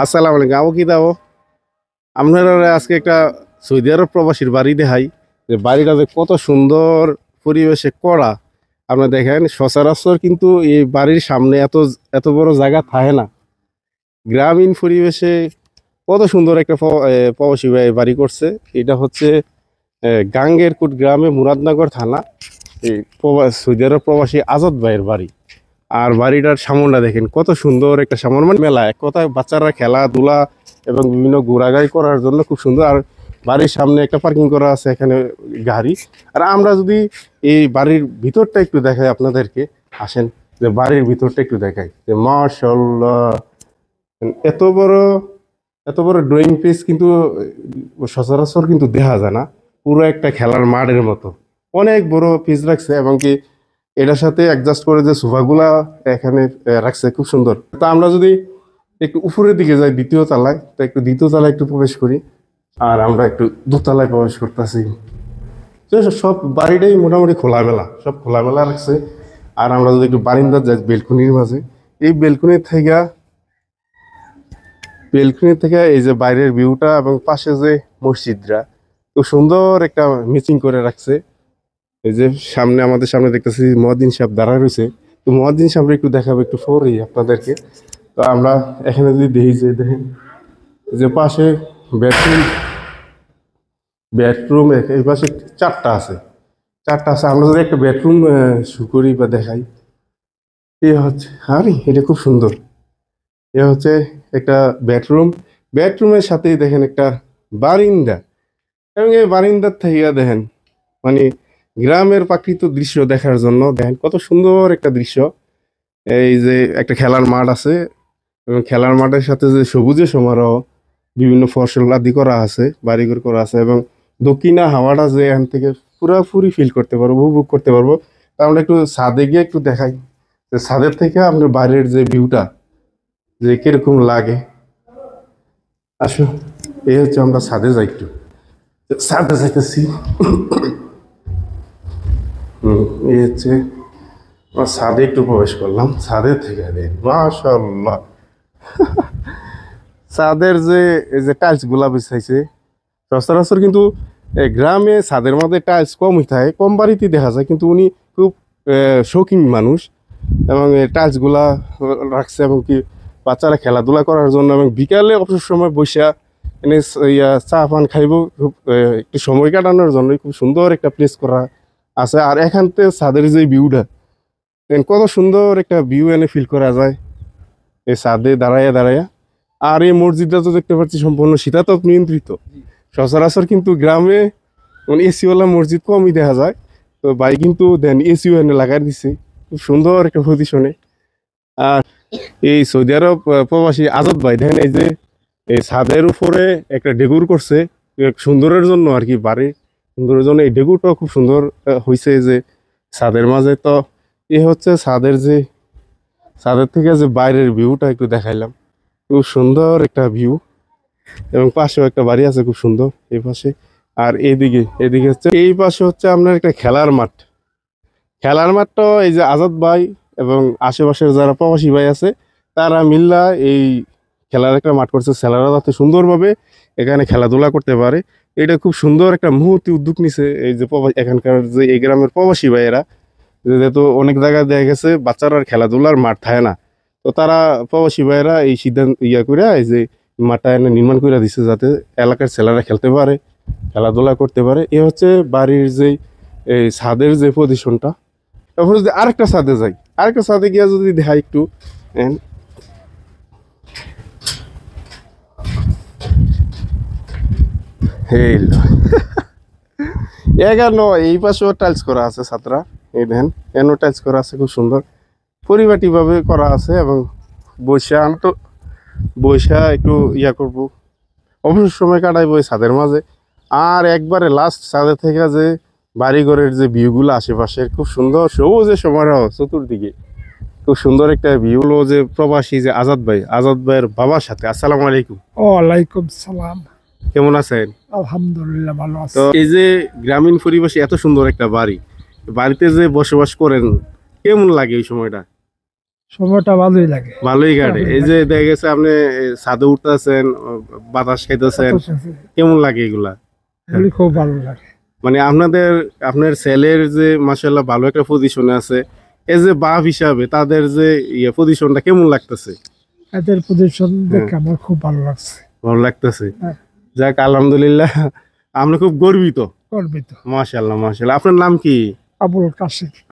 আসসালামু আলাইকুম আবু কি দাও আপনারা আজকে একটা সৌদি আরব প্রবাসীর বাড়ি দেখাই যে বাড়িটা যে কত সুন্দর পরিবেশে করা আপনারা দেখেন সচরাচর কিন্তু এই বাড়ির সামনে এত এত বড় জায়গা থাকে না গ্রামীণ পরিবেশে কত সুন্দর একটা প্রবাসী ভাই বাড়ি করছে এটা হচ্ছে গাঙ্গেরকুট গ্রামে মুরাদনগর থানা এই সৌদি আরব প্রবাসী আজাদ ভাইয়ের বাড়ি আর বাড়িটার সামনটা দেখেন কত সুন্দর একটা সামন মানে মেলা এক কথায় বাচ্চারা খেলাধুলা এবং বিভিন্ন ঘোরাঘুরি করার জন্য খুব সুন্দর আর বাড়ির সামনে একটা পার্কিং করা আছে এখানে গাড়ি আর আমরা যদি এই বাড়ির ভিতরটা একটু দেখাই আপনাদেরকে আসেন যে বাড়ির ভিতরটা একটু দেখাই যে মাশাআল্লাহ এত বড় ড্রয়িং পেজ কিন্তু সচরাচর কিন্তু দেখা যায় না পুরো একটা খেলার মাঠের মতো অনেক বড় পেজ রাখছে এবং কি এটার সাথে অ্যাডজাস্ট করে যে সোফাগুলা এখানে রাখছে খুব সুন্দর তো আমরা যদি একটু উপরের দিকে যাই দ্বিতীয় তলায় তো একটু দ্বিতীয় তলায় একটু প্রবেশ করি আর আমরা একটু দোতলায় প্রবেশ করতেছি সব বাড়িটাই মোটামুটি খোলামেলা সব খোলামেলা রাখছে আর আমরা যদি একটু বারিন্দার যাই বেলকুনির মাঝে এই বেলকুনি থেকে এই যে বাইরের ভিউটা এবং পাশে যে মসজিদরা খুব সুন্দর একটা ম্যাচিং করে রাখছে এই যে আমাদের সামনে দেখতেছি মুয়াজ্জিন সাহেব দাঁড়ায় রয়েছে তো মুয়াজ্জিন সাহেব একটু দেখাবো একটু পরেই আপনাদেরকে তো আমরা এখানে যদি দেখি যে দেখেন যে পাশে বেডরুম এই পাশে চারটা আছে আমরা যদি একটা বেডরুম শুরু করি বা দেখাই এ হচ্ছে আরে এটা খুব সুন্দর এ হচ্ছে একটা বেডরুমের সাথেই দেখেন একটা বারিন্দা এবং এই বারিন্দার থেকে দেখেন মানে গ্রামের প্রাকৃতিক দৃশ্য দেখার জন্য দেখেন কত সুন্দর একটা দৃশ্য এই যে একটা খেলার মাঠ আছে এবং খেলার মাঠের সাথে যে সবুজে সমারোহ বিভিন্ন ফসল আদি করা আছে বাড়িঘর করা আছে এবং দক্ষিণা হাওয়াটা যে এখান থেকে পুরোপুরি ফিল করতে পারবো উপভোগ করতে পারবো তা আমরা একটু ছাদে গিয়ে একটু দেখাই যে ছাদের থেকে আপনার বাইরের যে ভিউটা যে কিরকম লাগে আসো এই হচ্ছে আমরা ছাদে যাই একটু ছাদে যাইতেছি এই হচ্ছে ছাদে একটু প্রবেশ করলাম ছাদের থেকে দেখ মাশাআল্লাহ ছাদের যে এই যে টাইলস গুলা বিছাইছে সচরাচর কিন্তু গ্রামে ছাদের মধ্যে টাইলস কমই থাকে কম বাড়িতে দেখা যায় কিন্তু উনি খুব শৌখিন মানুষ এবং টাইলস গুলা রাখছে এবং কি বাচ্চারা খেলাধুলা করার জন্য এবং বিকালে অবসর সময় বসে এনে চা পান খাইব খুব একটু সময় কাটানোর জন্য খুব সুন্দর একটা প্লেস করা আছে আর এখান থেকে ছাদের যে ভিউটা কত সুন্দর একটা ভিউ এনে ফিল করা যায় এই ছাদে দাঁড়াইয়া আর এই মসজিদটা তো দেখতে পাচ্ছি সম্পূর্ণ শীতাতপ নিয়ন্ত্রিত সচরাচর কিন্তু গ্রামে এসিওয়ালা মসজিদ কমই দেখা যায় তো ভাই কিন্তু দেন এসিও এনে লাগাই দিছে খুব সুন্দর একটা পজিশনে আর এই সৌদি আরব প্রবাসী আজাদ ভাই দেখেন এই যে এই ছাদের উপরে একটা ডেকুর করছে সুন্দরের জন্য আর কি বাড়ি সুন্দরের জন্য এই ডেকুরটাও খুব সুন্দর হয়েছে যে ছাদের মাঝে তো এ হচ্ছে ছাদের থেকে যে বাইরের ভিউটা একটু দেখাইলাম খুব সুন্দর একটা ভিউ এবং পাশেও একটা বাড়ি আছে খুব সুন্দর এই পাশে আর এদিকে হচ্ছে এই পাশে হচ্ছে আপনার একটা খেলার মাঠটা এই যে আজাদ ভাই এবং আশেপাশের যারা প্রবাসী ভাই আছে তারা মিল্লা এই খেলার একটা মাঠ করছে ছেলেরা যাতে সুন্দরভাবে এখানে খেলাধুলা করতে পারে এটা খুব সুন্দর একটা মুহূর্তে উদ্যোগ নিছে এই যে এখানকার যে এই গ্রামের প্রবাসী ভাইয়েরা যেহেতু অনেক জায়গায় দেখা গেছে বাচ্চারা খেলাধুলার মাঠ থাকে না তো তারা প্রবাসী ভাইয়েরা এই সিদ্ধান্ত করে এই যে মাঠটা এনে নির্মাণ করে দিচ্ছে যাতে এলাকার ছেলেরা খেলতে পারে খেলাধুলা করতে পারে এ হচ্ছে বাড়ির যে এই ছাদের যে পজিশনটা তারপর যদি আরেকটা ছাদে গিয়া যদি দেখাই একটু এখানে এই পাশেও টাইলস করা আছে ছাত্রা এই দেখেন এনও টাইলস করা আছে খুব সুন্দর পরিপাটি ভাবে করা আছে এবং বৈশা একটু করবো অবসর সময় কাটাইবো এই ছাদের মাঝে আর একবারে লাস্ট ছাদের থেকে যে বাড়িঘরের যে ভিউগুলো আশেপাশের খুব সুন্দর সবুজে সমারোহ চতুর্দিকে খুব সুন্দর একটা ভিউ হলো যে প্রবাসী যে আজাদ ভাইয়ের বাবার সাথে আসসালামু আলাইকুম। ওয়ালাইকুম সালাম। কেমন আছেন? আলহামদুলিল্লাহ ভালো আছি। তো এই যে গ্রামীণ পরিবেশে এত সুন্দর একটা বাড়িতে যে বসবাস করেন কেমন লাগে এই সময়টা? সময়টা ভালোই লাগে। ভালোই কাটে। এই যে দেখা গেছে আপনি ছাদে উঠতেছেন, বাতাস খাইতেছেন, কেমন লাগে এগুলা? এগুলি খুব ভালো লাগে। মানে আপনার ছেলের যে মাশাআল্লাহ ভালো একটা পজিশনে আছে, এই যে বাপ হিসাবে তাদের যে পজিশনটা কেমন লাগতেছে? এদের পজিশন দেখে আমার খুব ভালো লাগছে। ভালো লাগতেছে। হ্যাঁ। যাক আলহামদুলিল্লাহ, আমরা খুব গর্বিত। গর্বিত। মাশাআল্লাহ মাশাআল্লাহ। আপনার নাম কি? আবুল কাশিম।